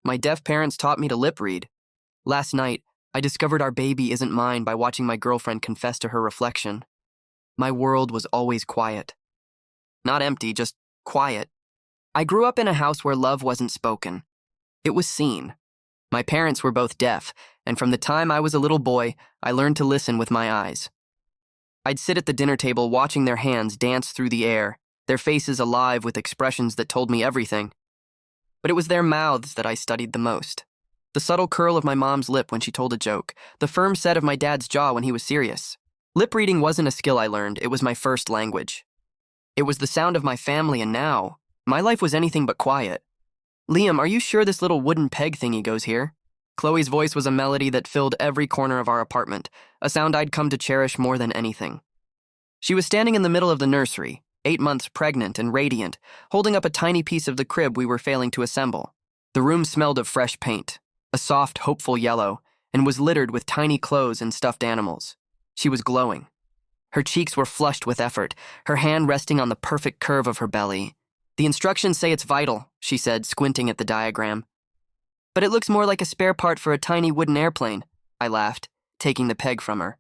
My deaf parents taught me to lip read. Last night, I discovered our baby isn't mine by watching my girlfriend confess to her reflection. My world was always quiet. Not empty, just quiet. I grew up in a house where love wasn't spoken. It was seen. My parents were both deaf, and from the time I was a little boy, I learned to listen with my eyes. I'd sit at the dinner table watching their hands dance through the air, their faces alive with expressions that told me everything. But it was their mouths that I studied the most. The subtle curl of my mom's lip when she told a joke, the firm set of my dad's jaw when he was serious. Lip reading wasn't a skill I learned, it was my first language. It was the sound of my family, and now, my life was anything but quiet. Liam, are you sure this little wooden peg thingy goes here? Chloe's voice was a melody that filled every corner of our apartment, a sound I'd come to cherish more than anything. She was standing in the middle of the nursery, 8 months pregnant and radiant, holding up a tiny piece of the crib we were failing to assemble. The room smelled of fresh paint, a soft, hopeful yellow, and was littered with tiny clothes and stuffed animals. She was glowing. Her cheeks were flushed with effort, her hand resting on the perfect curve of her belly. The instructions say it's vital, she said, squinting at the diagram. But it looks more like a spare part for a tiny wooden airplane, I laughed, taking the peg from her.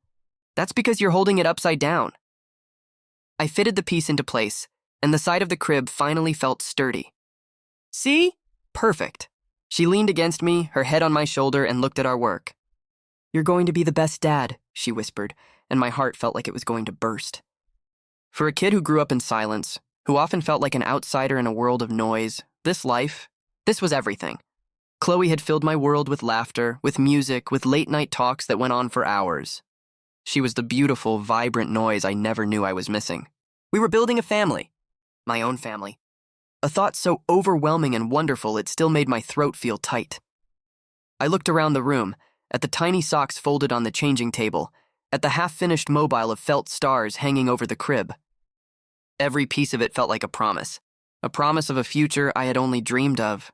That's because you're holding it upside down. I fitted the piece into place, and the side of the crib finally felt sturdy. See? Perfect. She leaned against me, her head on my shoulder, and looked at our work. You're going to be the best dad, she whispered, and my heart felt like it was going to burst. For a kid who grew up in silence, who often felt like an outsider in a world of noise, this was everything. Chloe had filled my world with laughter, with music, with late-night talks that went on for hours. She was the beautiful, vibrant noise I never knew I was missing. We were building a family. My own family. A thought so overwhelming and wonderful it still made my throat feel tight. I looked around the room, at the tiny socks folded on the changing table, at the half-finished mobile of felt stars hanging over the crib. Every piece of it felt like a promise of a future I had only dreamed of.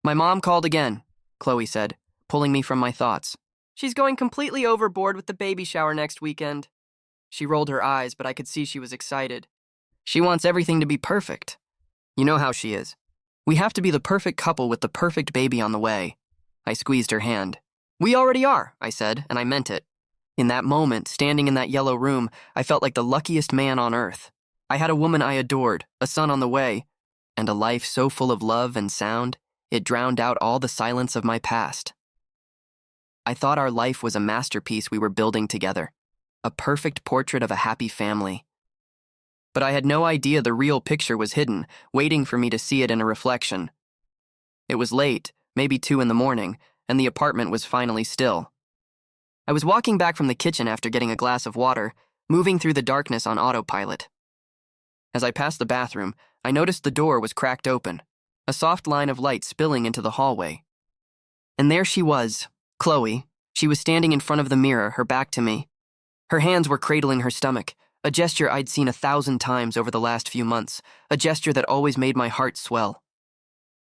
My mom called again, Chloe said, pulling me from my thoughts. She's going completely overboard with the baby shower next weekend. She rolled her eyes, but I could see she was excited. She wants everything to be perfect. You know how she is. We have to be the perfect couple with the perfect baby on the way. I squeezed her hand. We already are, I said, and I meant it. In that moment, standing in that yellow room, I felt like the luckiest man on earth. I had a woman I adored, a son on the way, and a life so full of love and sound, it drowned out all the silence of my past. I thought our life was a masterpiece we were building together, a perfect portrait of a happy family. But I had no idea the real picture was hidden, waiting for me to see it in a reflection. It was late, maybe 2 a.m, and the apartment was finally still. I was walking back from the kitchen after getting a glass of water, moving through the darkness on autopilot. As I passed the bathroom, I noticed the door was cracked open, a soft line of light spilling into the hallway. And there she was, Chloe. She was standing in front of the mirror, her back to me. Her hands were cradling her stomach, a gesture I'd seen 1,000 times over the last few months, a gesture that always made my heart swell.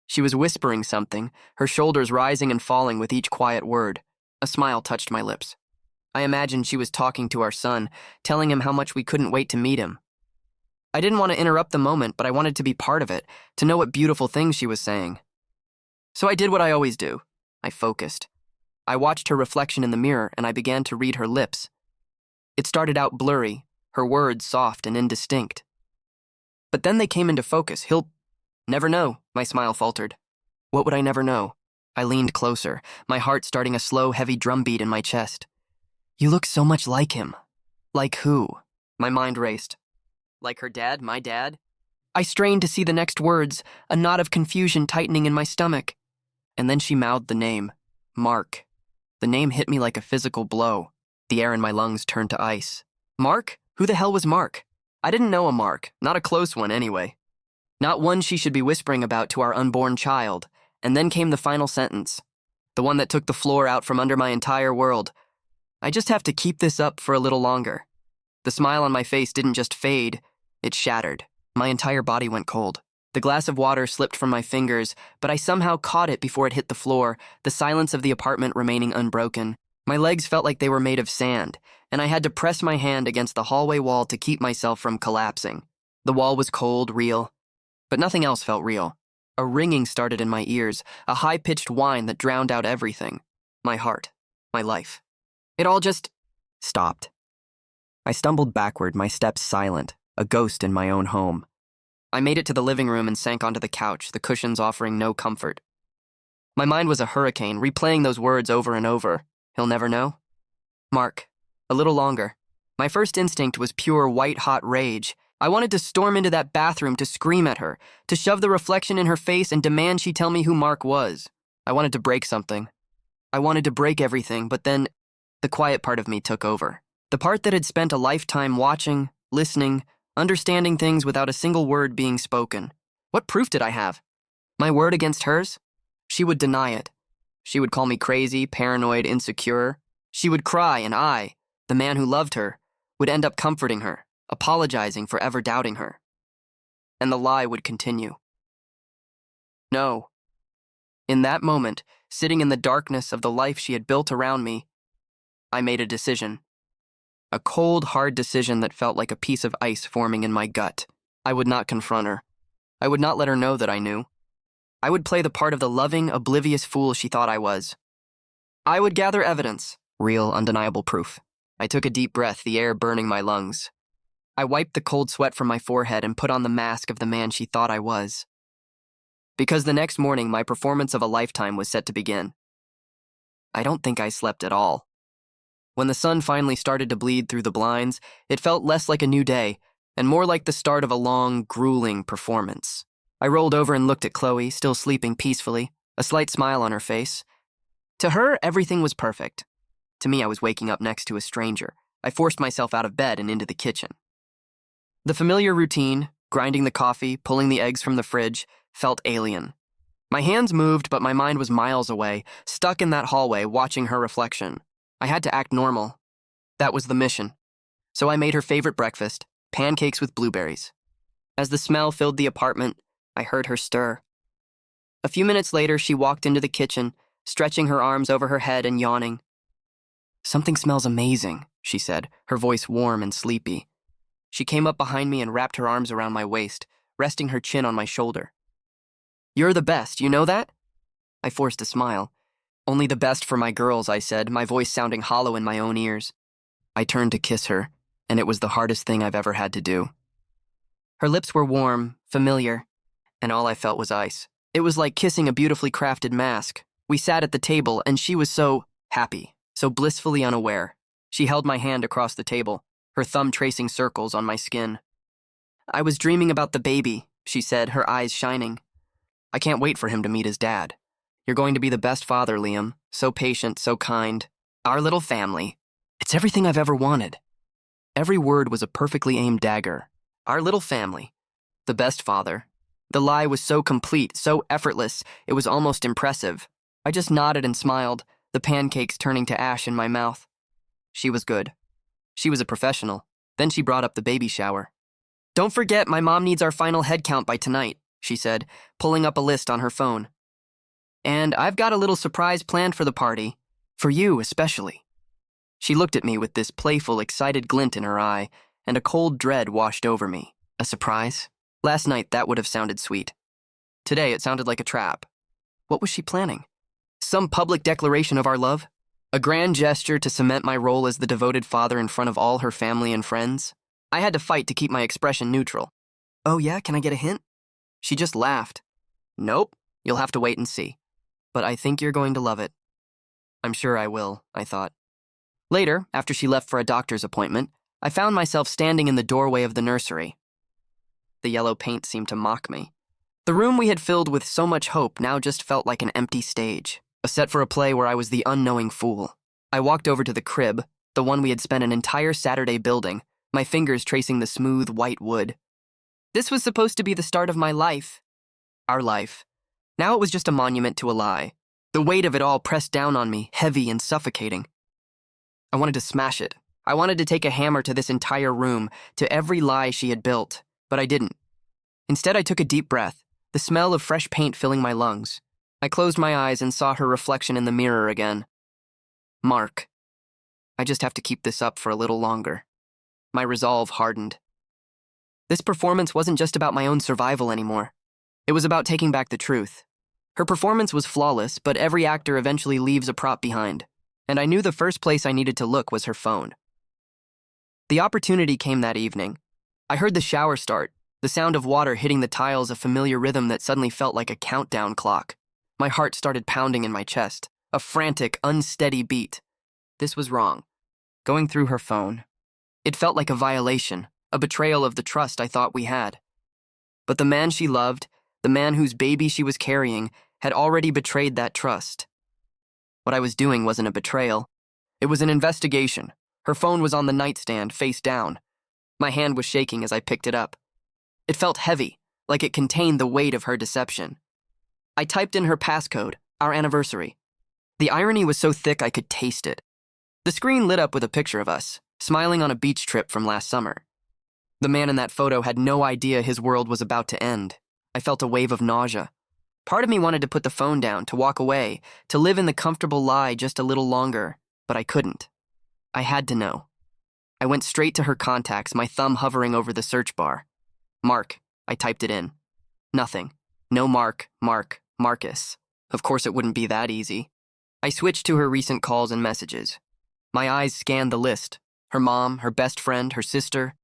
She was whispering something, her shoulders rising and falling with each quiet word. A smile touched my lips. I imagined she was talking to our son, telling him how much we couldn't wait to meet him. I didn't want to interrupt the moment, but I wanted to be part of it, to know what beautiful things she was saying. So I did what I always do. I focused. I watched her reflection in the mirror, and I began to read her lips. It started out blurry, her words soft and indistinct. But then they came into focus. He'll never know, my smile faltered. What would I never know? I leaned closer, my heart starting a slow, heavy drumbeat in my chest. You look so much like him. Like who? My mind raced. Like her dad, my dad? I strained to see the next words, a knot of confusion tightening in my stomach. And then she mouthed the name, Mark. The name hit me like a physical blow. The air in my lungs turned to ice. Mark? Who the hell was Mark? I didn't know a Mark, not a close one anyway. Not one she should be whispering about to our unborn child. And then came the final sentence, the one that took the floor out from under my entire world. I just have to keep this up for a little longer. The smile on my face didn't just fade, it shattered. My entire body went cold. The glass of water slipped from my fingers, but I somehow caught it before it hit the floor, the silence of the apartment remaining unbroken. My legs felt like they were made of sand, and I had to press my hand against the hallway wall to keep myself from collapsing. The wall was cold, real, but nothing else felt real. A ringing started in my ears, a high-pitched whine that drowned out everything. My heart, my life. It all just stopped. I stumbled backward, my steps silent, a ghost in my own home. I made it to the living room and sank onto the couch, the cushions offering no comfort. My mind was a hurricane, replaying those words over and over. He'll never know? Mark, a little longer. My first instinct was pure white-hot rage. I wanted to storm into that bathroom to scream at her, to shove the reflection in her face and demand she tell me who Mark was. I wanted to break something. I wanted to break everything, but then the quiet part of me took over. The part that had spent a lifetime watching, listening, understanding things without a single word being spoken. What proof did I have? My word against hers? She would deny it. She would call me crazy, paranoid, insecure. She would cry, and I, the man who loved her, would end up comforting her, apologizing for ever doubting her. And the lie would continue. No. In that moment, sitting in the darkness of the life she had built around me, I made a decision. A cold, hard decision that felt like a piece of ice forming in my gut. I would not confront her. I would not let her know that I knew. I would play the part of the loving, oblivious fool she thought I was. I would gather evidence, real, undeniable proof. I took a deep breath, the air burning my lungs. I wiped the cold sweat from my forehead and put on the mask of the man she thought I was. Because the next morning, my performance of a lifetime was set to begin. I don't think I slept at all. When the sun finally started to bleed through the blinds, it felt less like a new day and more like the start of a long, grueling performance. I rolled over and looked at Chloe, still sleeping peacefully, a slight smile on her face. To her, everything was perfect. To me, I was waking up next to a stranger. I forced myself out of bed and into the kitchen. The familiar routine, grinding the coffee, pulling the eggs from the fridge, felt alien. My hands moved, but my mind was miles away, stuck in that hallway, watching her reflection. I had to act normal. That was the mission. So I made her favorite breakfast, pancakes with blueberries. As the smell filled the apartment, I heard her stir. A few minutes later, she walked into the kitchen, stretching her arms over her head and yawning. "Something smells amazing," she said, her voice warm and sleepy. She came up behind me and wrapped her arms around my waist, resting her chin on my shoulder. "You're the best, you know that?" I forced a smile. "Only the best for my girls," I said, my voice sounding hollow in my own ears. I turned to kiss her, and it was the hardest thing I've ever had to do. Her lips were warm, familiar, and all I felt was ice. It was like kissing a beautifully crafted mask. We sat at the table, and she was so happy, so blissfully unaware. She held my hand across the table, her thumb tracing circles on my skin. "I was dreaming about the baby," she said, her eyes shining. "I can't wait for him to meet his dad. You're going to be the best father, Liam. So patient, so kind. Our little family. It's everything I've ever wanted." Every word was a perfectly aimed dagger. Our little family. The best father. The lie was so complete, so effortless, it was almost impressive. I just nodded and smiled, the pancakes turning to ash in my mouth. She was good. She was a professional. Then she brought up the baby shower. "Don't forget, my mom needs our final head count by tonight," she said, pulling up a list on her phone. "And I've got a little surprise planned for the party. For you, especially." She looked at me with this playful, excited glint in her eye, and a cold dread washed over me. A surprise? Last night, that would have sounded sweet. Today, it sounded like a trap. What was she planning? Some public declaration of our love? A grand gesture to cement my role as the devoted father in front of all her family and friends? I had to fight to keep my expression neutral. "Oh yeah, can I get a hint?" She just laughed. "Nope, you'll have to wait and see. But I think you're going to love it." I'm sure I will, I thought. Later, after she left for a doctor's appointment, I found myself standing in the doorway of the nursery. The yellow paint seemed to mock me. The room we had filled with so much hope now just felt like an empty stage, a set for a play where I was the unknowing fool. I walked over to the crib, the one we had spent an entire Saturday building, my fingers tracing the smooth, white wood. This was supposed to be the start of my life. Our life. Now it was just a monument to a lie. The weight of it all pressed down on me, heavy and suffocating. I wanted to smash it. I wanted to take a hammer to this entire room, to every lie she had built, but I didn't. Instead, I took a deep breath, the smell of fresh paint filling my lungs. I closed my eyes and saw her reflection in the mirror again. Mark. I just have to keep this up for a little longer. My resolve hardened. This performance wasn't just about my own survival anymore. It was about taking back the truth. Her performance was flawless, but every actor eventually leaves a prop behind, and I knew the first place I needed to look was her phone. The opportunity came that evening. I heard the shower start, the sound of water hitting the tiles, a familiar rhythm that suddenly felt like a countdown clock. My heart started pounding in my chest, a frantic, unsteady beat. This was wrong. Going through her phone. It felt like a violation, a betrayal of the trust I thought we had. But the man she loved, the man whose baby she was carrying, had already betrayed that trust. What I was doing wasn't a betrayal. It was an investigation. Her phone was on the nightstand, face down. My hand was shaking as I picked it up. It felt heavy, like it contained the weight of her deception. I typed in her passcode, our anniversary. The irony was so thick I could taste it. The screen lit up with a picture of us, smiling on a beach trip from last summer. The man in that photo had no idea his world was about to end. I felt a wave of nausea. Part of me wanted to put the phone down, to walk away, to live in the comfortable lie just a little longer, but I couldn't. I had to know. I went straight to her contacts, my thumb hovering over the search bar. Mark, I typed it in. Nothing. No Marcus. Of course it wouldn't be that easy. I switched to her recent calls and messages. My eyes scanned the list. Her mom, her best friend, her sister,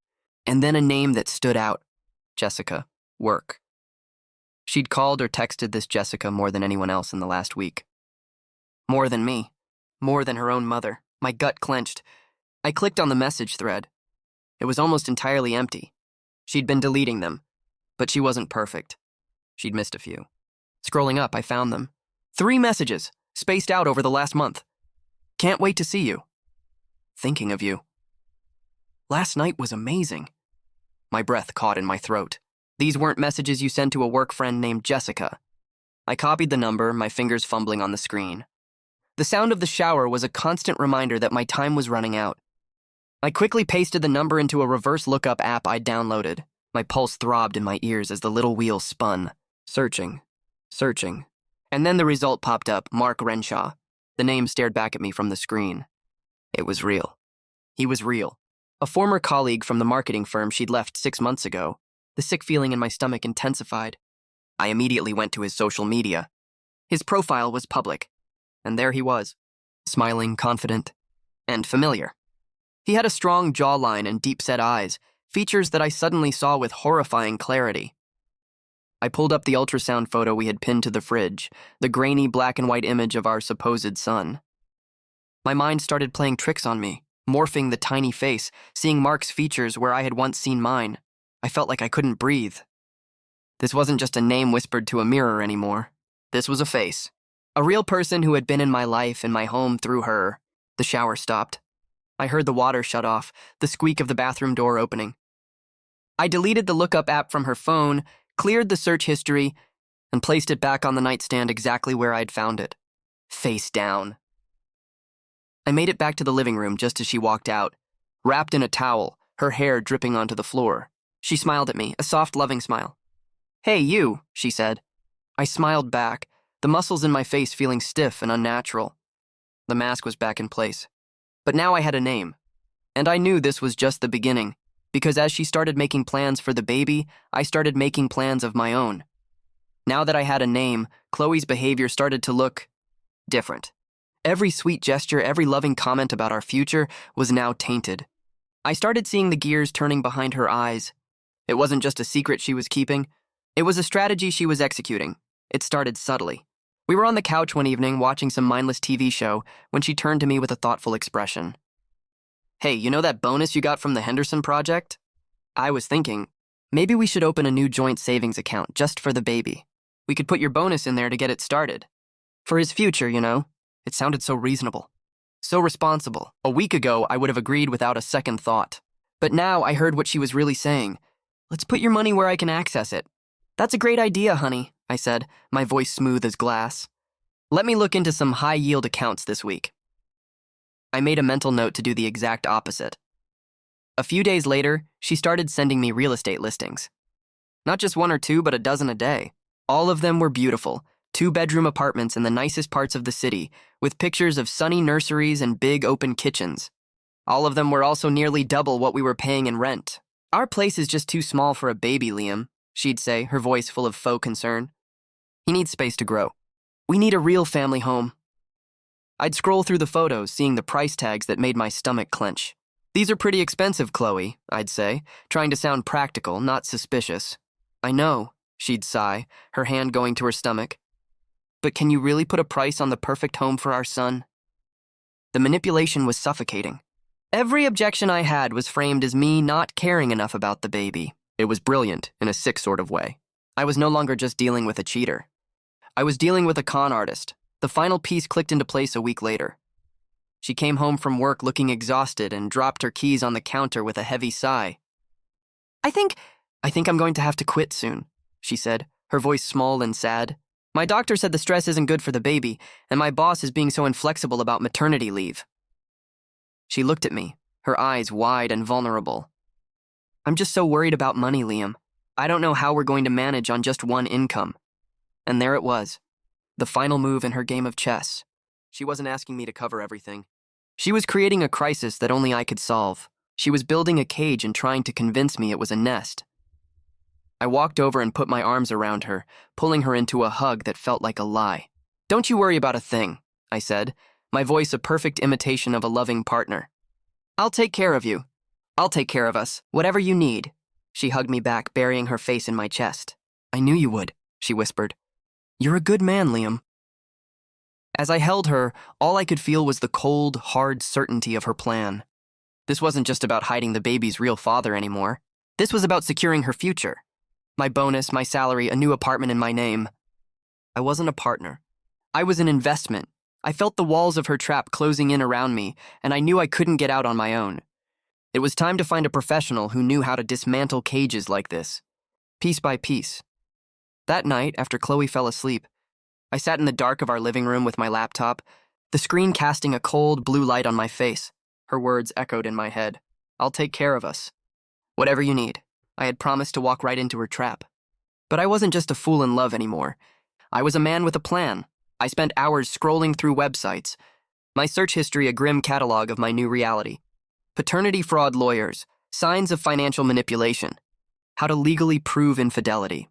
and then a name that stood out. Jessica. Work. She'd called or texted this Jessica more than anyone else in the last week. More than me. More than her own mother. My gut clenched. I clicked on the message thread. It was almost entirely empty. She'd been deleting them, but she wasn't perfect. She'd missed a few. Scrolling up, I found them. 3 messages, spaced out over the last month. Can't wait to see you. Thinking of you. Last night was amazing. My breath caught in my throat. These weren't messages you send to a work friend named Jessica. I copied the number, my fingers fumbling on the screen. The sound of the shower was a constant reminder that my time was running out. I quickly pasted the number into a reverse lookup app I'd downloaded. My pulse throbbed in my ears as the little wheel spun. Searching. And then the result popped up, Mark Renshaw. The name stared back at me from the screen. It was real. He was real. A former colleague from the marketing firm she'd left 6 months ago. The sick feeling in my stomach intensified. I immediately went to his social media. His profile was public, and there he was, smiling, confident, and familiar. He had a strong jawline and deep-set eyes, features that I suddenly saw with horrifying clarity. I pulled up the ultrasound photo we had pinned to the fridge, the grainy black and white image of our supposed son. My mind started playing tricks on me, morphing the tiny face, seeing Mark's features where I had once seen mine. I felt like I couldn't breathe. This wasn't just a name whispered to a mirror anymore. This was a face. A real person who had been in my life, in my home through her. The shower stopped. I heard the water shut off, the squeak of the bathroom door opening. I deleted the lookup app from her phone, cleared the search history, and placed it back on the nightstand exactly where I'd found it. Face down. I made it back to the living room just as she walked out, wrapped in a towel, her hair dripping onto the floor. She smiled at me, a soft, loving smile. "Hey, you," she said. I smiled back, the muscles in my face feeling stiff and unnatural. The mask was back in place. But now I had a name. And I knew this was just the beginning, because as she started making plans for the baby, I started making plans of my own. Now that I had a name, Chloe's behavior started to look different. Every sweet gesture, every loving comment about our future was now tainted. I started seeing the gears turning behind her eyes. It wasn't just a secret she was keeping. It was a strategy she was executing. It started subtly. We were on the couch one evening watching some mindless TV show when she turned to me with a thoughtful expression. "Hey, you know that bonus you got from the Henderson project?" I was thinking, maybe we should open a new joint savings account just for the baby. We could put your bonus in there to get it started. For his future, you know. It sounded so reasonable. So responsible. A week ago, I would have agreed without a second thought. But now I heard what she was really saying. "Let's put your money where I can access it." "That's a great idea, honey," I said, my voice smooth as glass. "Let me look into some high-yield accounts this week." I made a mental note to do the exact opposite. A few days later, she started sending me real estate listings. Not just 1 or 2, but a dozen a day. All of them were beautiful, 2-bedroom apartments in the nicest parts of the city, with pictures of sunny nurseries and big open kitchens. All of them were also nearly double what we were paying in rent. "Our place is just too small for a baby, Liam," she'd say, her voice full of faux concern. He needs space to grow. We need a real family home. I'd scroll through the photos, seeing the price tags that made my stomach clench. These are pretty expensive, Chloe, I'd say, trying to sound practical, not suspicious. I know, she'd sigh, her hand going to her stomach. But can you really put a price on the perfect home for our son? The manipulation was suffocating. Every objection I had was framed as me not caring enough about the baby. It was brilliant, in a sick sort of way. I was no longer just dealing with a cheater. I was dealing with a con artist. The final piece clicked into place a week later. She came home from work looking exhausted and dropped her keys on the counter with a heavy sigh. I think I'm going to have to quit soon, she said, her voice small and sad. My doctor said the stress isn't good for the baby, and my boss is being so inflexible about maternity leave. She looked at me, her eyes wide and vulnerable. I'm just so worried about money, Liam. I don't know how we're going to manage on just one income. And there it was, the final move in her game of chess. She wasn't asking me to cover everything. She was creating a crisis that only I could solve. She was building a cage and trying to convince me it was a nest. I walked over and put my arms around her, pulling her into a hug that felt like a lie. Don't you worry about a thing, I said, my voice a perfect imitation of a loving partner. I'll take care of you. I'll take care of us, whatever you need. She hugged me back, burying her face in my chest. I knew you would, she whispered. You're a good man, Liam. As I held her, all I could feel was the cold, hard certainty of her plan. This wasn't just about hiding the baby's real father anymore. This was about securing her future. My bonus, my salary, a new apartment in my name. I wasn't a partner. I was an investment. I felt the walls of her trap closing in around me, and I knew I couldn't get out on my own. It was time to find a professional who knew how to dismantle cages like this, piece by piece. That night, after Chloe fell asleep, I sat in the dark of our living room with my laptop, the screen casting a cold blue light on my face. Her words echoed in my head. I'll take care of us. Whatever you need. I had promised to walk right into her trap. But I wasn't just a fool in love anymore. I was a man with a plan. I spent hours scrolling through websites, my search history a grim catalog of my new reality. Paternity fraud lawyers, signs of financial manipulation, how to legally prove infidelity.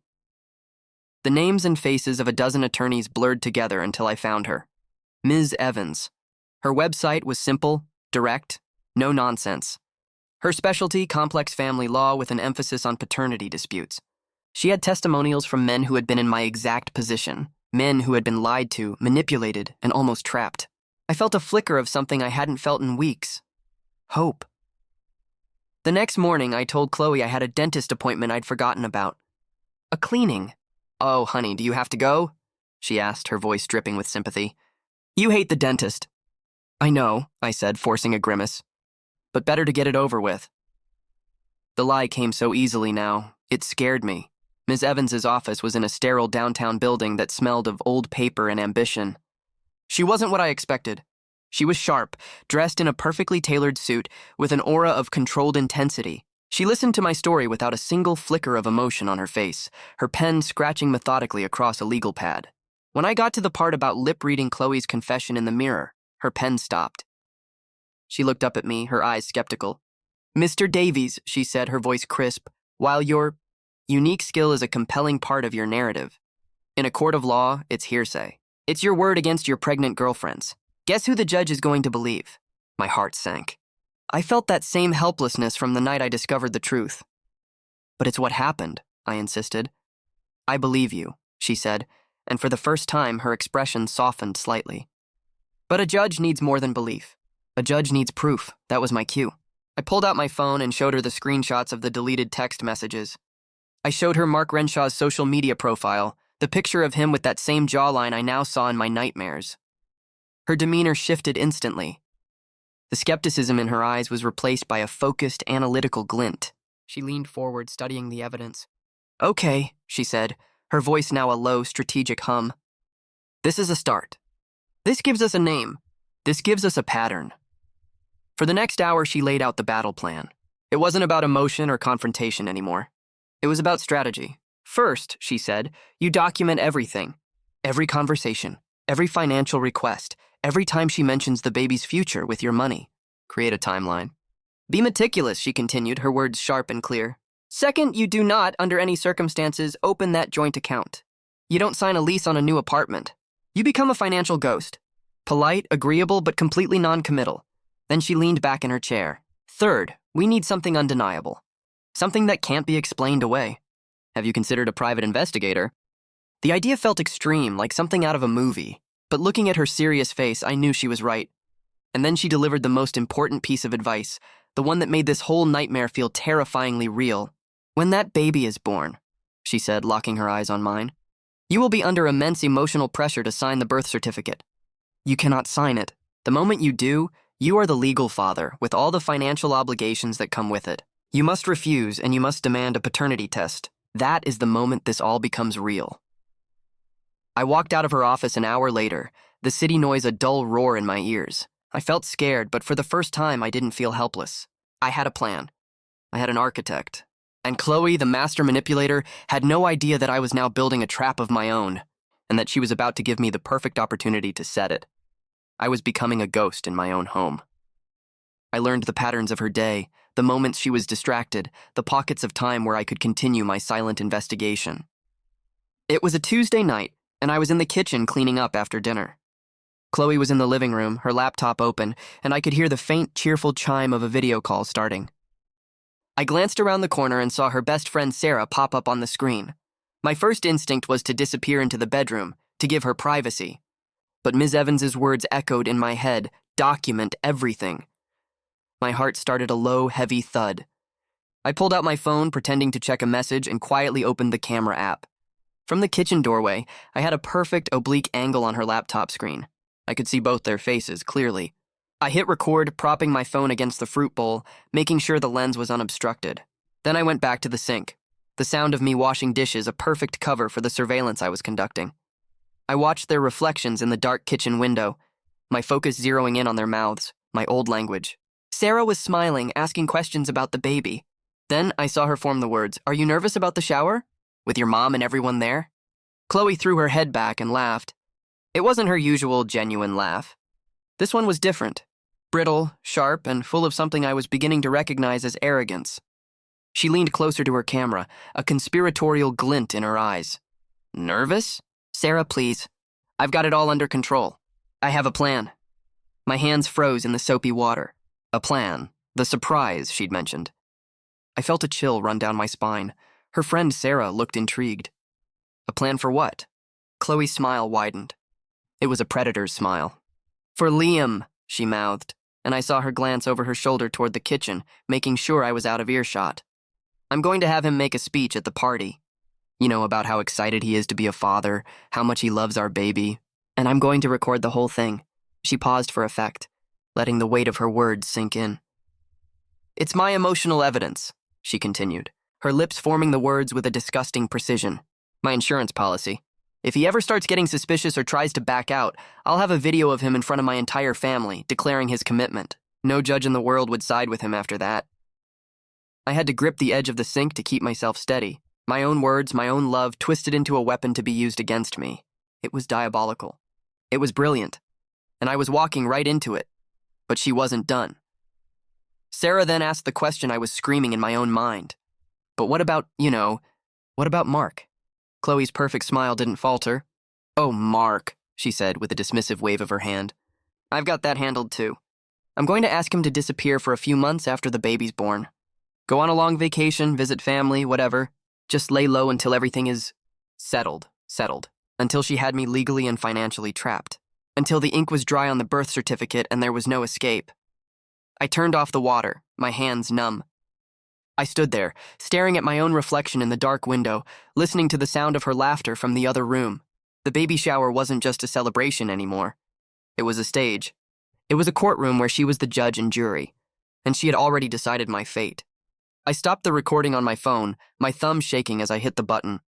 The names and faces of a dozen attorneys blurred together until I found her. Ms. Evans. Her website was simple, direct, no nonsense. Her specialty, complex family law with an emphasis on paternity disputes. She had testimonials from men who had been in my exact position, men who had been lied to, manipulated, and almost trapped. I felt a flicker of something I hadn't felt in weeks. Hope. The next morning, I told Chloe I had a dentist appointment I'd forgotten about. A cleaning. Oh, honey, do you have to go? She asked, her voice dripping with sympathy. You hate the dentist. I know, I said, forcing a grimace. But better to get it over with. The lie came so easily now, it scared me. Ms. Evans's office was in a sterile downtown building that smelled of old paper and ambition. She wasn't what I expected. She was sharp, dressed in a perfectly tailored suit with an aura of controlled intensity. She listened to my story without a single flicker of emotion on her face, her pen scratching methodically across a legal pad. When I got to the part about lip-reading Chloe's confession in the mirror, her pen stopped. She looked up at me, her eyes skeptical. Mr. Davies, she said, her voice crisp, while your unique skill is a compelling part of your narrative. In a court of law, it's hearsay. It's your word against your pregnant girlfriend's. Guess who the judge is going to believe? My heart sank. I felt that same helplessness from the night I discovered the truth. But it's what happened, I insisted. I believe you, she said, and for the first time her expression softened slightly. But a judge needs more than belief. A judge needs proof. That was my cue. I pulled out my phone and showed her the screenshots of the deleted text messages. I showed her Mark Renshaw's social media profile, the picture of him with that same jawline I now saw in my nightmares. Her demeanor shifted instantly. The skepticism in her eyes was replaced by a focused, analytical glint. She leaned forward, studying the evidence. Okay, she said, her voice now a low, strategic hum. This is a start. This gives us a name. This gives us a pattern. For the next hour, she laid out the battle plan. It wasn't about emotion or confrontation anymore. It was about strategy. First, she said, you document everything. Every conversation, every financial request, every time she mentions the baby's future with your money. Create a timeline. Be meticulous, she continued, her words sharp and clear. Second, you do not, under any circumstances, open that joint account. You don't sign a lease on a new apartment. You become a financial ghost. Polite, agreeable, but completely non-committal. Then she leaned back in her chair. Third, we need something undeniable. Something that can't be explained away. Have you considered a private investigator? The idea felt extreme, like something out of a movie. But looking at her serious face, I knew she was right. And then she delivered the most important piece of advice, the one that made this whole nightmare feel terrifyingly real. When that baby is born, she said, locking her eyes on mine, you will be under immense emotional pressure to sign the birth certificate. You cannot sign it. The moment you do, you are the legal father, with all the financial obligations that come with it. You must refuse, and you must demand a paternity test. That is the moment this all becomes real. I walked out of her office an hour later, the city noise a dull roar in my ears. I felt scared, but for the first time, I didn't feel helpless. I had a plan. I had an architect. And Chloe, the master manipulator, had no idea that I was now building a trap of my own, and that she was about to give me the perfect opportunity to set it. I was becoming a ghost in my own home. I learned the patterns of her day, the moments she was distracted, the pockets of time where I could continue my silent investigation. It was a Tuesday night, and I was in the kitchen cleaning up after dinner. Chloe was in the living room, her laptop open, and I could hear the faint, cheerful chime of a video call starting. I glanced around the corner and saw her best friend Sarah pop up on the screen. My first instinct was to disappear into the bedroom, to give her privacy. But Ms. Evans's words echoed in my head, document everything. My heart started a low, heavy thud. I pulled out my phone, pretending to check a message, and quietly opened the camera app. From the kitchen doorway, I had a perfect oblique angle on her laptop screen. I could see both their faces clearly. I hit record, propping my phone against the fruit bowl, making sure the lens was unobstructed. Then I went back to the sink. The sound of me washing dishes, a perfect cover for the surveillance I was conducting. I watched their reflections in the dark kitchen window, my focus zeroing in on their mouths, my old language. Sarah was smiling, asking questions about the baby. Then I saw her form the words, "Are you nervous about the shower? With your mom and everyone there?" Chloe threw her head back and laughed. It wasn't her usual, genuine laugh. This one was different. Brittle, sharp, and full of something I was beginning to recognize as arrogance. She leaned closer to her camera, a conspiratorial glint in her eyes. Nervous? Sarah, please. I've got it all under control. I have a plan. My hands froze in the soapy water. A plan. The surprise she'd mentioned. I felt a chill run down my spine. Her friend Sarah looked intrigued. A plan for what? Chloe's smile widened. It was a predator's smile. For Liam, she mouthed, and I saw her glance over her shoulder toward the kitchen, making sure I was out of earshot. I'm going to have him make a speech at the party. You know, about how excited he is to be a father, how much he loves our baby. And I'm going to record the whole thing. She paused for effect, letting the weight of her words sink in. It's my emotional evidence, she continued, her lips forming the words with a disgusting precision. My insurance policy. If he ever starts getting suspicious or tries to back out, I'll have a video of him in front of my entire family, declaring his commitment. No judge in the world would side with him after that. I had to grip the edge of the sink to keep myself steady. My own words, my own love, twisted into a weapon to be used against me. It was diabolical. It was brilliant. And I was walking right into it. But she wasn't done. Sarah then asked the question I was screaming in my own mind. But what about, what about Mark? Chloe's perfect smile didn't falter. Oh, Mark, she said with a dismissive wave of her hand. I've got that handled too. I'm going to ask him to disappear for a few months after the baby's born. Go on a long vacation, visit family, whatever. Just lay low until everything is settled. Until she had me legally and financially trapped. Until the ink was dry on the birth certificate and there was no escape. I turned off the water, my hands numb. I stood there, staring at my own reflection in the dark window, listening to the sound of her laughter from the other room. The baby shower wasn't just a celebration anymore. It was a stage. It was a courtroom where she was the judge and jury, and she had already decided my fate. I stopped the recording on my phone, my thumb shaking as I hit the button.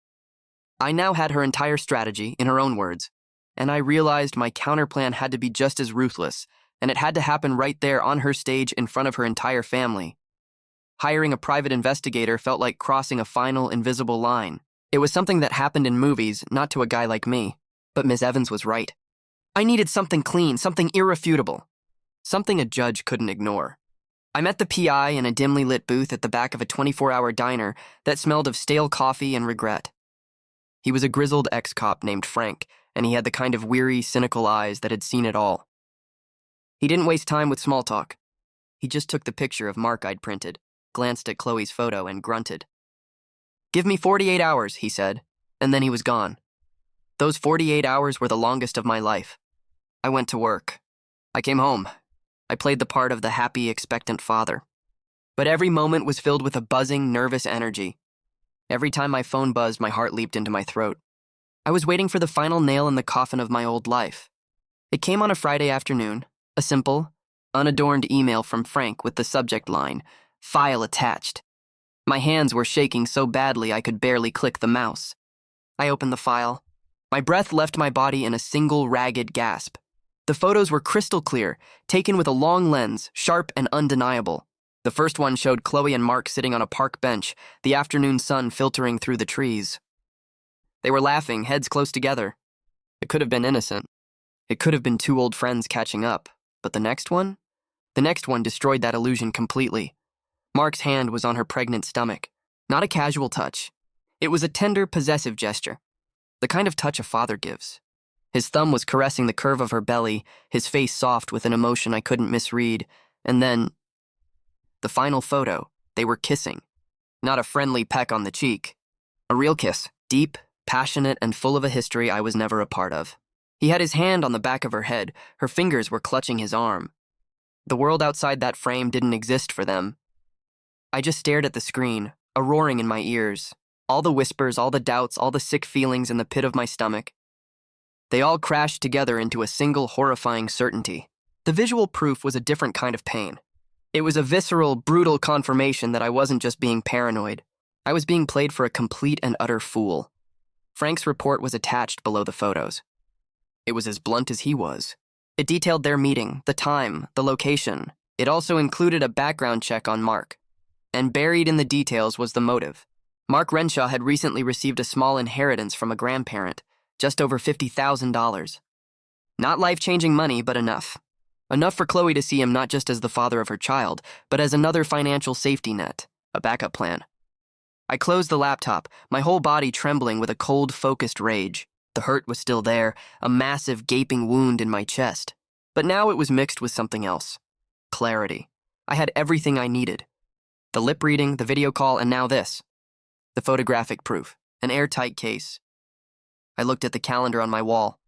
I now had her entire strategy, in her own words, and I realized my counterplan had to be just as ruthless, and it had to happen right there on her stage in front of her entire family. Hiring a private investigator felt like crossing a final, invisible line. It was something that happened in movies, not to a guy like me. But Ms. Evans was right. I needed something clean, something irrefutable. Something a judge couldn't ignore. I met the PI in a dimly lit booth at the back of a 24-hour diner that smelled of stale coffee and regret. He was a grizzled ex-cop named Frank, and he had the kind of weary, cynical eyes that had seen it all. He didn't waste time with small talk. He just took the picture of Mark I'd printed, glanced at Chloe's photo, and grunted. "Give me 48 hours, he said, and then he was gone. Those 48 hours were the longest of my life. I went to work. I came home. I played the part of the happy, expectant father. But every moment was filled with a buzzing, nervous energy. Every time my phone buzzed, my heart leaped into my throat. I was waiting for the final nail in the coffin of my old life. It came on a Friday afternoon, a simple, unadorned email from Frank with the subject line, "File attached." My hands were shaking so badly I could barely click the mouse. I opened the file. My breath left my body in a single ragged gasp. The photos were crystal clear, taken with a long lens, sharp and undeniable. The first one showed Chloe and Mark sitting on a park bench, the afternoon sun filtering through the trees. They were laughing, heads close together. It could have been innocent. It could have been two old friends catching up. But the next one? The next one destroyed that illusion completely. Mark's hand was on her pregnant stomach. Not a casual touch. It was a tender, possessive gesture. The kind of touch a father gives. His thumb was caressing the curve of her belly, his face soft with an emotion I couldn't misread. And then, the final photo, they were kissing. Not a friendly peck on the cheek. A real kiss, deep, passionate, and full of a history I was never a part of. He had his hand on the back of her head, her fingers were clutching his arm. The world outside that frame didn't exist for them. I just stared at the screen, a roaring in my ears. All the whispers, all the doubts, all the sick feelings in the pit of my stomach. They all crashed together into a single horrifying certainty. The visual proof was a different kind of pain. It was a visceral, brutal confirmation that I wasn't just being paranoid. I was being played for a complete and utter fool. Frank's report was attached below the photos. It was as blunt as he was. It detailed their meeting, the time, the location. It also included a background check on Mark. And buried in the details was the motive. Mark Renshaw had recently received a small inheritance from a grandparent, just over $50,000. Not life-changing money, but enough. Enough for Chloe to see him not just as the father of her child, but as another financial safety net, a backup plan. I closed the laptop, my whole body trembling with a cold, focused rage. The hurt was still there, a massive, gaping wound in my chest. But now it was mixed with something else. Clarity. I had everything I needed. The lip reading, the video call, and now this. The photographic proof, an airtight case. I looked at the calendar on my wall.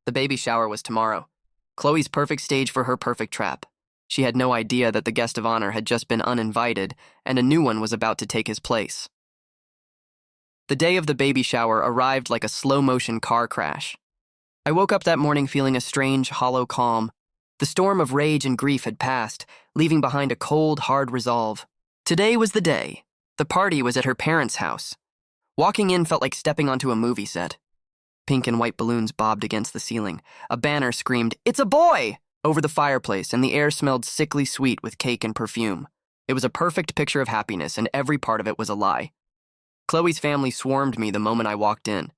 The baby shower was tomorrow. Chloe's perfect stage for her perfect trap. She had no idea that the guest of honor had just been uninvited, and a new one was about to take his place. The day of the baby shower arrived like a slow-motion car crash. I woke up that morning feeling a strange, hollow calm. The storm of rage and grief had passed, leaving behind a cold, hard resolve. Today was the day. The party was at her parents' house. Walking in felt like stepping onto a movie set. Pink and white balloons bobbed against the ceiling. A banner screamed, "It's a boy!" over the fireplace, and the air smelled sickly sweet with cake and perfume. It was a perfect picture of happiness, and every part of it was a lie. Chloe's family swarmed me the moment I walked in.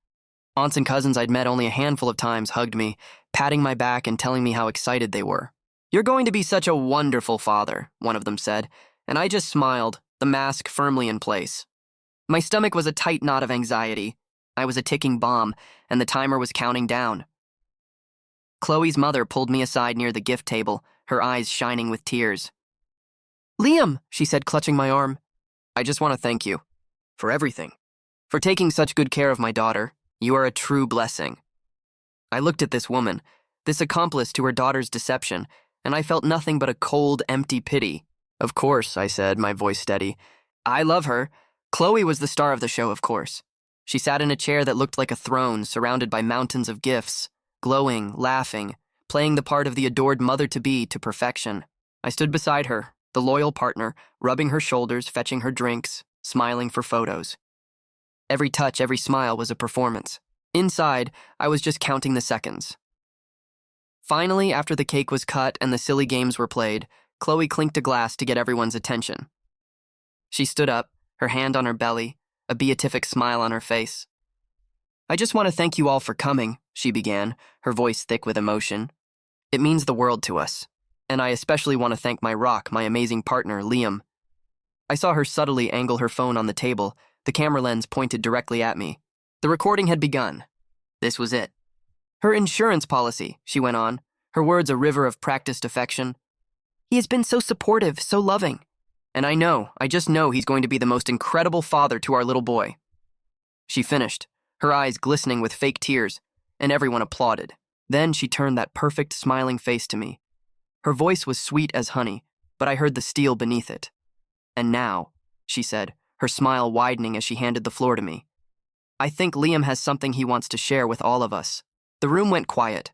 Aunts and cousins I'd met only a handful of times hugged me, patting my back and telling me how excited they were. "You're going to be such a wonderful father," one of them said, and I just smiled, the mask firmly in place. My stomach was a tight knot of anxiety. I was a ticking bomb, and the timer was counting down. Chloe's mother pulled me aside near the gift table, her eyes shining with tears. "Liam," she said, clutching my arm, "I just want to thank you. For everything. For taking such good care of my daughter. You are a true blessing." I looked at this woman, this accomplice to her daughter's deception, and I felt nothing but a cold, empty pity. "Of course," I said, my voice steady. "I love her. Chloe was the star of the show, of course. She sat in a chair that looked like a throne, surrounded by mountains of gifts, glowing, laughing, playing the part of the adored mother-to-be to perfection. I stood beside her, the loyal partner, rubbing her shoulders, fetching her drinks, smiling for photos. Every touch, every smile was a performance. Inside, I was just counting the seconds. Finally, after the cake was cut and the silly games were played, Chloe clinked a glass to get everyone's attention. She stood up, her hand on her belly, a beatific smile on her face. "I just want to thank you all for coming," she began, her voice thick with emotion. "It means the world to us. And I especially want to thank my rock, my amazing partner, Liam. I saw her subtly angle her phone on the table, the camera lens pointed directly at me. The recording had begun. This was it. Her insurance policy, she went on, her words a river of practiced affection. He has been so supportive, so loving. And I just know he's going to be the most incredible father to our little boy. She finished, her eyes glistening with fake tears, and everyone applauded. Then she turned that perfect, smiling face to me. Her voice was sweet as honey, but I heard the steel beneath it. And now, she said, her smile widening as she handed the floor to me, I think Liam has something he wants to share with all of us. The room went quiet.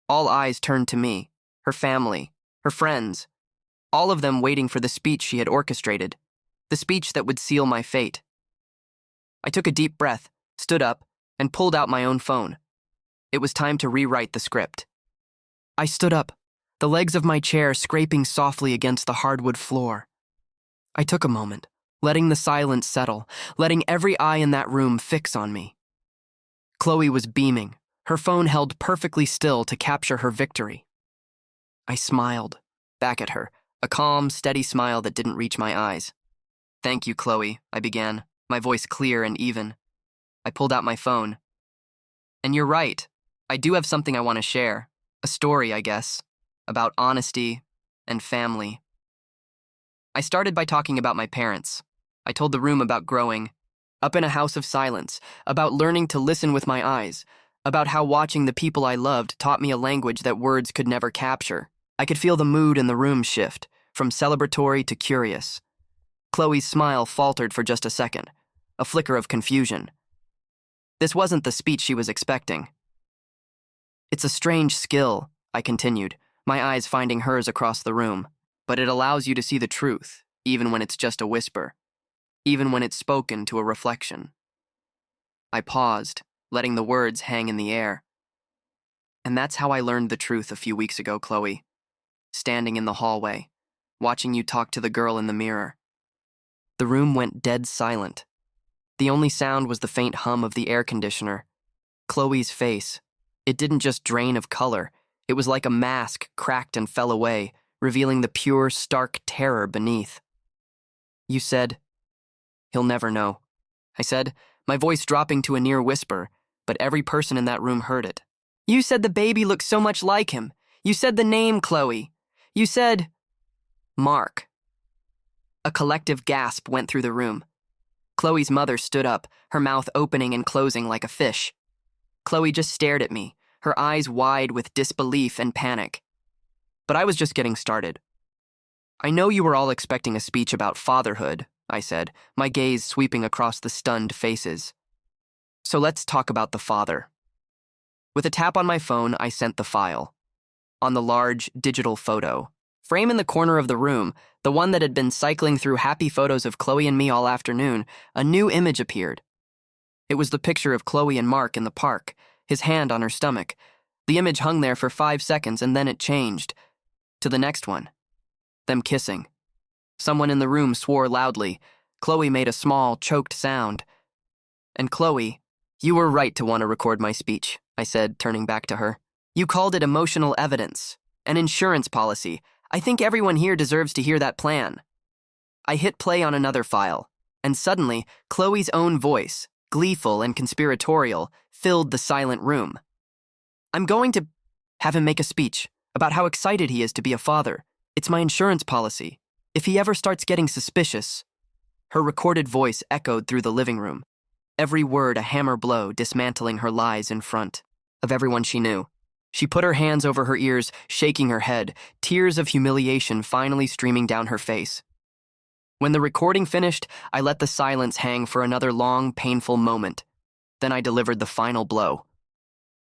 All eyes turned to me, her family, her friends, all of them waiting for the speech she had orchestrated, the speech that would seal my fate. I took a deep breath, stood up, and pulled out my own phone. It was time to rewrite the script. I stood up, the legs of my chair scraping softly against the hardwood floor. I took a moment, letting the silence settle, letting every eye in that room fix on me. Chloe was beaming, her phone held perfectly still to capture her victory. I smiled, back at her, a calm, steady smile that didn't reach my eyes. Thank you, Chloe, I began, my voice clear and even. I pulled out my phone. And you're right, I do have something I want to share, a story, I guess, about honesty and family. I started by talking about my parents. I told the room about growing up in a house of silence, about learning to listen with my eyes, about how watching the people I loved taught me a language that words could never capture. I could feel the mood in the room shift, from celebratory to curious. Chloe's smile faltered for just a second, a flicker of confusion. This wasn't the speech she was expecting. It's a strange skill, I continued, my eyes finding hers across the room, but it allows you to see the truth, even when it's just a whisper, even when it's spoken to a reflection. I paused, letting the words hang in the air. And that's how I learned the truth a few weeks ago, Chloe. Standing in the hallway, watching you talk to the girl in the mirror. The room went dead silent. The only sound was the faint hum of the air conditioner. Chloe's face. It didn't just drain of color. It was like a mask cracked and fell away, revealing the pure, stark terror beneath. You said, he'll never know. I said, my voice dropping to a near whisper, but every person in that room heard it. You said the baby looked so much like him. You said the name, Chloe. You said, Mark. A collective gasp went through the room. Chloe's mother stood up, her mouth opening and closing like a fish. Chloe just stared at me, her eyes wide with disbelief and panic. But I was just getting started. I know you were all expecting a speech about fatherhood, I said, my gaze sweeping across the stunned faces. So let's talk about the father. With a tap on my phone, I sent the file. On the large, digital photo, frame in the corner of the room, the one that had been cycling through happy photos of Chloe and me all afternoon, a new image appeared. It was the picture of Chloe and Mark in the park, his hand on her stomach. The image hung there for 5 seconds and then it changed. To the next one. Them kissing. Someone in the room swore loudly. Chloe made a small, choked sound. And Chloe, you were right to want to record my speech, I said, turning back to her. You called it emotional evidence, an insurance policy. I think everyone here deserves to hear that plan. I hit play on another file, and suddenly, Chloe's own voice, gleeful and conspiratorial, filled the silent room. I'm going to have him make a speech about how excited he is to be a father. It's my insurance policy. If he ever starts getting suspicious. Her recorded voice echoed through the living room, every word a hammer blow dismantling her lies in front of everyone she knew. She put her hands over her ears, shaking her head, tears of humiliation finally streaming down her face. When the recording finished, I let the silence hang for another long, painful moment. Then I delivered the final blow.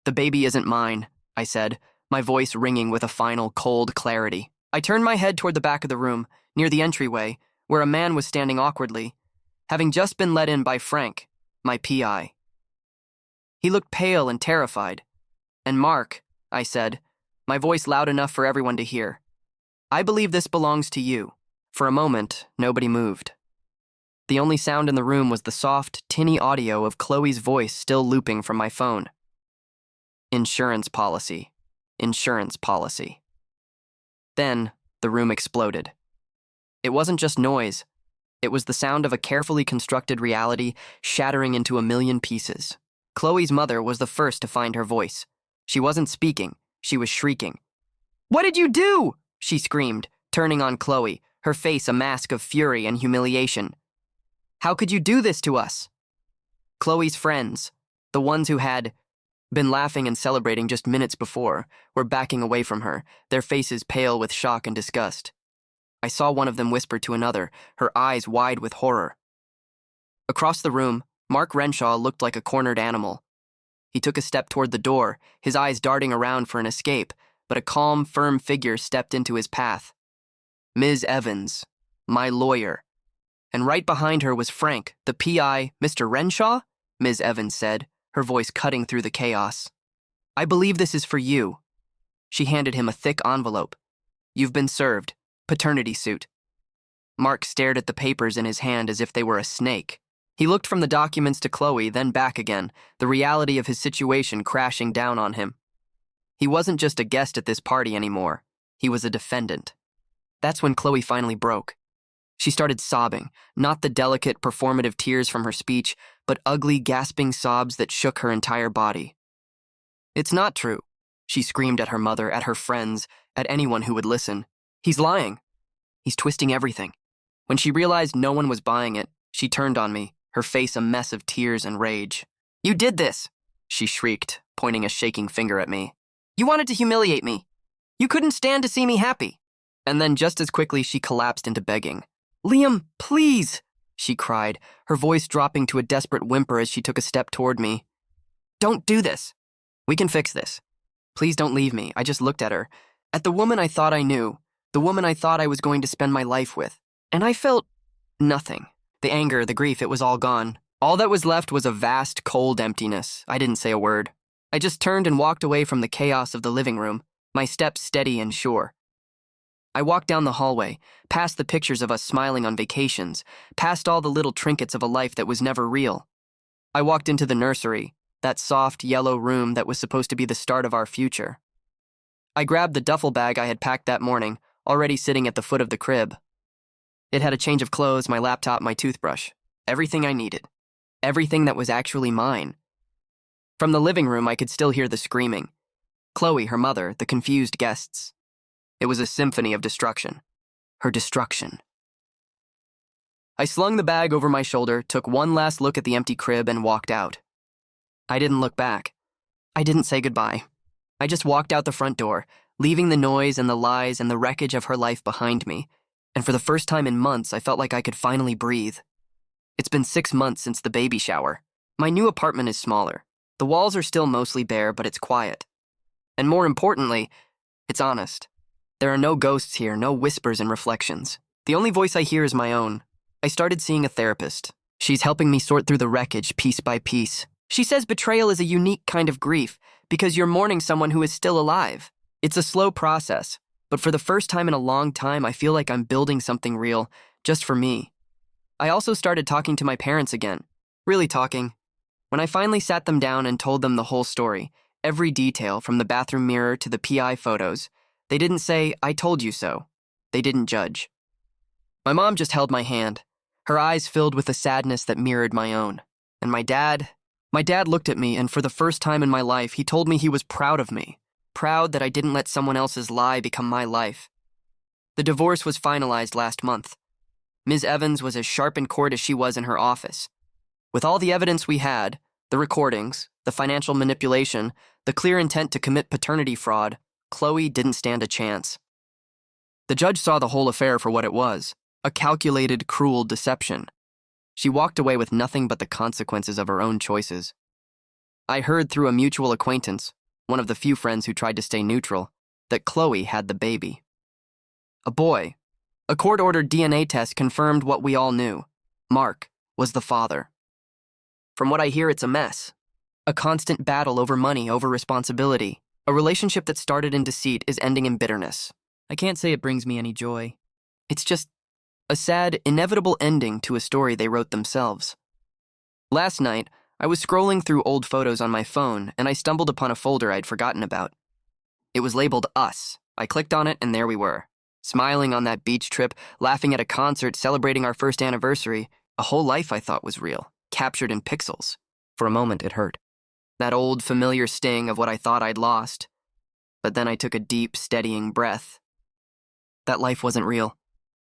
The baby isn't mine, I said, my voice ringing with a final, cold clarity. I turned my head toward the back of the room, near the entryway, where a man was standing awkwardly, having just been let in by Frank, my PI. He looked pale and terrified. And Mark, I said, my voice loud enough for everyone to hear, I believe this belongs to you. For a moment, nobody moved. The only sound in the room was the soft, tinny audio of Chloe's voice still looping from my phone. Insurance policy. Insurance policy. Then, the room exploded. It wasn't just noise. It was the sound of a carefully constructed reality shattering into a million pieces. Chloe's mother was the first to find her voice. She wasn't speaking, she was shrieking. "What did you do?" she screamed, turning on Chloe, her face a mask of fury and humiliation. "How could you do this to us?" Chloe's friends, the ones who had been laughing and celebrating just minutes before, were backing away from her, their faces pale with shock and disgust. I saw one of them whisper to another, her eyes wide with horror. Across the room, Mark Renshaw looked like a cornered animal. He took a step toward the door, his eyes darting around for an escape, but a calm, firm figure stepped into his path. Ms. Evans, my lawyer. And right behind her was Frank, the PI. "Mr. Renshaw?" Ms. Evans said, her voice cutting through the chaos. "I believe this is for you." She handed him a thick envelope. "You've been served. Paternity suit." Mark stared at the papers in his hand as if they were a snake. He looked from the documents to Chloe, then back again, the reality of his situation crashing down on him. He wasn't just a guest at this party anymore. He was a defendant. That's when Chloe finally broke. She started sobbing, not the delicate, performative tears from her speech, but ugly, gasping sobs that shook her entire body. "It's not true," she screamed at her mother, at her friends, at anyone who would listen. "He's lying. He's twisting everything." When she realized no one was buying it, she turned on me, her face a mess of tears and rage. "You did this," she shrieked, pointing a shaking finger at me. "You wanted to humiliate me. You couldn't stand to see me happy." And then just as quickly she collapsed into begging. "Liam, please," she cried, her voice dropping to a desperate whimper as she took a step toward me. "Don't do this. We can fix this. Please don't leave me." I just looked at her, at the woman I thought I knew, the woman I thought I was going to spend my life with. And I felt nothing. The anger, the grief, it was all gone. All that was left was a vast, cold emptiness. I didn't say a word. I just turned and walked away from the chaos of the living room, my steps steady and sure. I walked down the hallway, past the pictures of us smiling on vacations, past all the little trinkets of a life that was never real. I walked into the nursery, that soft, yellow room that was supposed to be the start of our future. I grabbed the duffel bag I had packed that morning, already sitting at the foot of the crib. It had a change of clothes, my laptop, my toothbrush. Everything I needed. Everything that was actually mine. From the living room, I could still hear the screaming. Chloe, her mother, the confused guests. It was a symphony of destruction. Her destruction. I slung the bag over my shoulder, took one last look at the empty crib, and walked out. I didn't look back. I didn't say goodbye. I just walked out the front door, leaving the noise and the lies and the wreckage of her life behind me, and for the first time in months, I felt like I could finally breathe. It's been 6 months since the baby shower. My new apartment is smaller. The walls are still mostly bare, but it's quiet. And more importantly, it's honest. There are no ghosts here, no whispers and reflections. The only voice I hear is my own. I started seeing a therapist. She's helping me sort through the wreckage piece by piece. She says betrayal is a unique kind of grief because you're mourning someone who is still alive. It's a slow process, but for the first time in a long time, I feel like I'm building something real, just for me. I also started talking to my parents again. Really talking. When I finally sat them down and told them the whole story, every detail from the bathroom mirror to the PI photos, they didn't say, "I told you so." They didn't judge. My mom just held my hand, her eyes filled with a sadness that mirrored my own. And my dad looked at me, and for the first time in my life, he told me he was proud of me. Proud that I didn't let someone else's lie become my life. The divorce was finalized last month. Ms. Evans was as sharp in court as she was in her office. With all the evidence we had, the recordings, the financial manipulation, the clear intent to commit paternity fraud, Chloe didn't stand a chance. The judge saw the whole affair for what it was, a calculated, cruel deception. She walked away with nothing but the consequences of her own choices. I heard through a mutual acquaintance, one of the few friends who tried to stay neutral, that Chloe had the baby. A boy. A court-ordered DNA test confirmed what we all knew. Mark was the father. From what I hear, it's a mess. A constant battle over money, over responsibility. A relationship that started in deceit is ending in bitterness. I can't say it brings me any joy. It's just a sad, inevitable ending to a story they wrote themselves. Last night, I was scrolling through old photos on my phone and I stumbled upon a folder I'd forgotten about. It was labeled Us. I clicked on it, and there we were. Smiling on that beach trip, laughing at a concert, celebrating our first anniversary. A whole life I thought was real, captured in pixels. For a moment, it hurt. That old, familiar sting of what I thought I'd lost. But then I took a deep, steadying breath. That life wasn't real.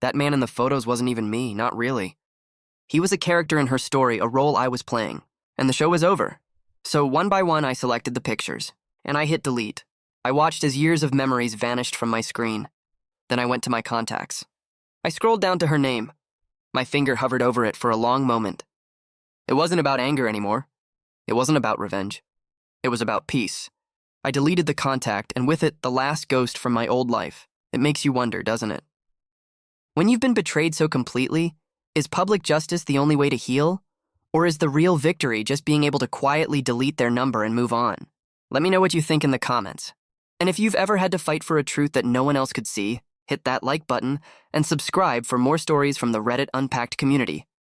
That man in the photos wasn't even me, not really. He was a character in her story, a role I was playing. And the show was over. So one by one, I selected the pictures. And I hit delete. I watched as years of memories vanished from my screen. Then I went to my contacts. I scrolled down to her name. My finger hovered over it for a long moment. It wasn't about anger anymore. It wasn't about revenge. It was about peace. I deleted the contact, and with it, the last ghost from my old life. It makes you wonder, doesn't it? When you've been betrayed so completely, is public justice the only way to heal? Or is the real victory just being able to quietly delete their number and move on? Let me know what you think in the comments. And if you've ever had to fight for a truth that no one else could see, hit that like button and subscribe for more stories from the Reddit Unpacked community.